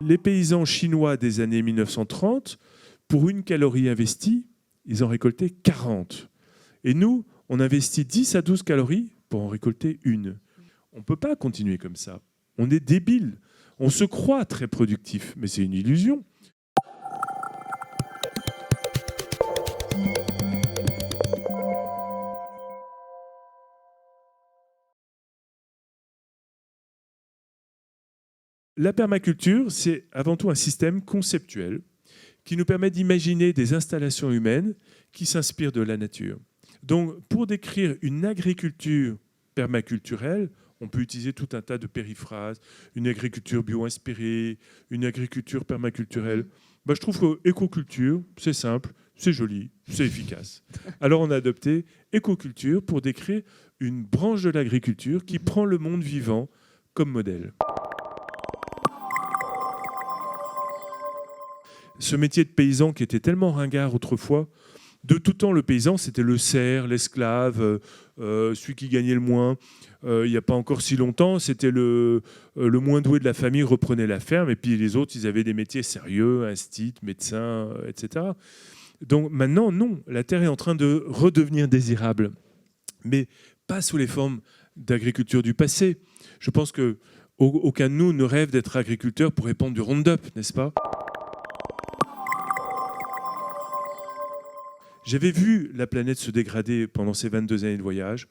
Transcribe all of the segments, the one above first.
Les paysans chinois des années 1930, pour 1 calorie investie, ils en récoltaient 40. Et nous, on investit 10 à 12 calories pour en récolter 1. On ne peut pas continuer comme ça. On est débile. On se croit très productif, mais c'est une illusion. La permaculture, c'est avant tout un système conceptuel qui nous permet d'imaginer des installations humaines qui s'inspirent de la nature. Donc, pour décrire une agriculture permaculturelle, on peut utiliser tout un tas de périphrases, une agriculture bio-inspirée, une agriculture permaculturelle. Je trouve que écoculture, c'est simple, c'est joli, c'est efficace. Alors on a adopté écoculture pour décrire une branche de l'agriculture qui prend le monde vivant comme modèle. Ce métier de paysan qui était tellement ringard autrefois, de tout temps, le paysan, c'était le serf, l'esclave, celui qui gagnait le moins. Il n'y a pas encore si longtemps, c'était le moins doué de la famille reprenait la ferme, et puis les autres, ils avaient des métiers sérieux, institut, médecin, etc. Donc maintenant, non, la terre est en train de redevenir désirable, mais pas sous les formes d'agriculture du passé. Je pense qu'aucun de nous ne rêve d'être agriculteur pour répandre du Roundup, n'est-ce pas ? J'avais vu la planète se dégrader pendant ces 22 années de voyage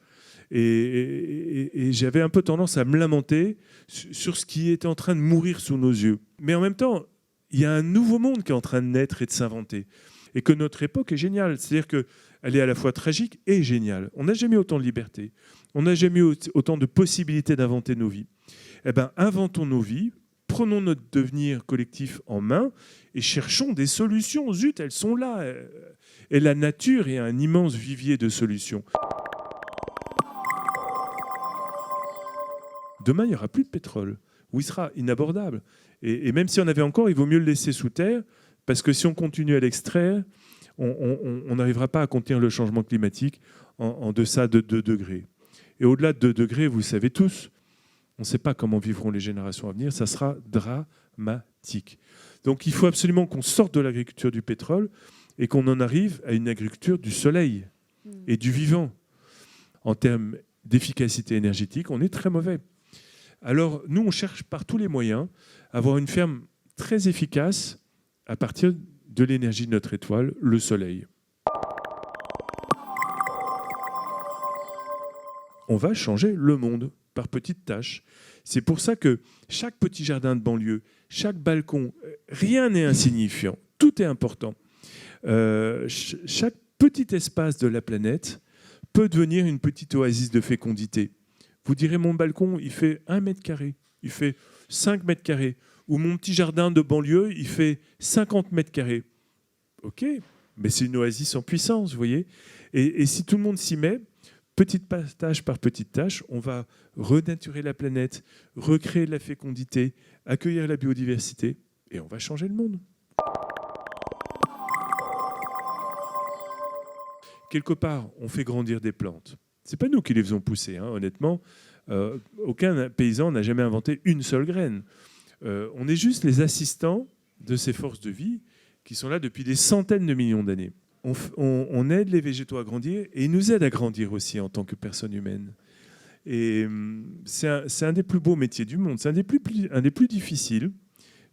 et j'avais un peu tendance à me lamenter sur ce qui était en train de mourir sous nos yeux. Mais en même temps, il y a un nouveau monde qui est en train de naître et de s'inventer. Et que notre époque est géniale. C'est-à-dire qu'elle est à la fois tragique et géniale. On n'a jamais eu autant de liberté. On n'a jamais eu autant de possibilités d'inventer nos vies. Eh bien, inventons nos vies. Prenons notre devenir collectif en main et cherchons des solutions. Zut, elles sont là. Et la nature est un immense vivier de solutions. Demain, il n'y aura plus de pétrole, ou il sera inabordable. Et même si on avait encore, il vaut mieux le laisser sous terre, parce que si on continue à l'extraire, on n'arrivera pas à contenir le changement climatique en deçà de 2 degrés. Et au-delà de 2 degrés, vous le savez tous, on ne sait pas comment vivront les générations à venir, ça sera dramatique. Donc il faut absolument qu'on sorte de l'agriculture du pétrole et qu'on en arrive à une agriculture du soleil et du vivant. En termes d'efficacité énergétique, on est très mauvais. Alors nous, on cherche par tous les moyens à avoir une ferme très efficace à partir de l'énergie de notre étoile, le soleil. On va changer le monde par petites tâches. C'est pour ça que chaque petit jardin de banlieue, chaque balcon, rien n'est insignifiant, tout est important. Chaque petit espace de la planète peut devenir une petite oasis de fécondité. Vous direz, mon balcon, il fait 1 mètre carré, il fait 5 mètres carrés, ou mon petit jardin de banlieue, il fait 50 mètres carrés. Ok, mais c'est une oasis en puissance, vous voyez. Et si tout le monde s'y met, petite tâche par petite tâche, on va renaturer la planète, recréer de la fécondité, accueillir la biodiversité, et on va changer le monde. Quelque part, on fait grandir des plantes. Ce n'est pas nous qui les faisons pousser, hein, honnêtement. Aucun paysan n'a jamais inventé une seule graine. On est juste les assistants de ces forces de vie qui sont là depuis des centaines de millions d'années. On aide les végétaux à grandir et ils nous aident à grandir aussi en tant que personnes humaines. Et c'est un des plus beaux métiers du monde. C'est un des plus difficiles,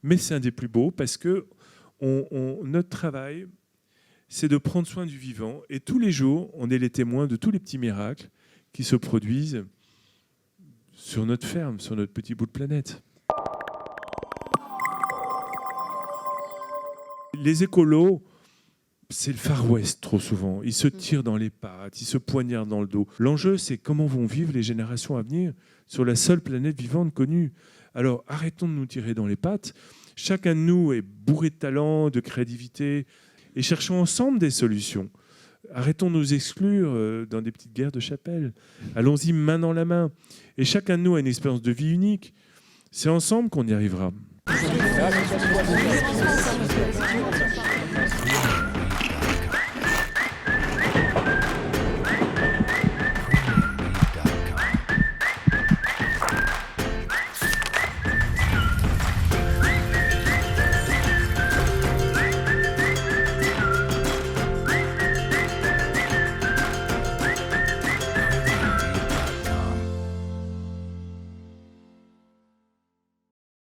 mais c'est un des plus beaux parce que notre travail, c'est de prendre soin du vivant. Et tous les jours, on est les témoins de tous les petits miracles qui se produisent sur notre ferme, sur notre petit bout de planète. Les écolos, c'est le Far West trop souvent. Ils se tirent dans les pattes, ils se poignardent dans le dos. L'enjeu, c'est comment vont vivre les générations à venir sur la seule planète vivante connue. Alors, arrêtons de nous tirer dans les pattes. Chacun de nous est bourré de talent, de créativité, et cherchons ensemble des solutions. Arrêtons de nous exclure dans des petites guerres de chapelle. Allons-y main dans la main. Et chacun de nous a une expérience de vie unique. C'est ensemble qu'on y arrivera.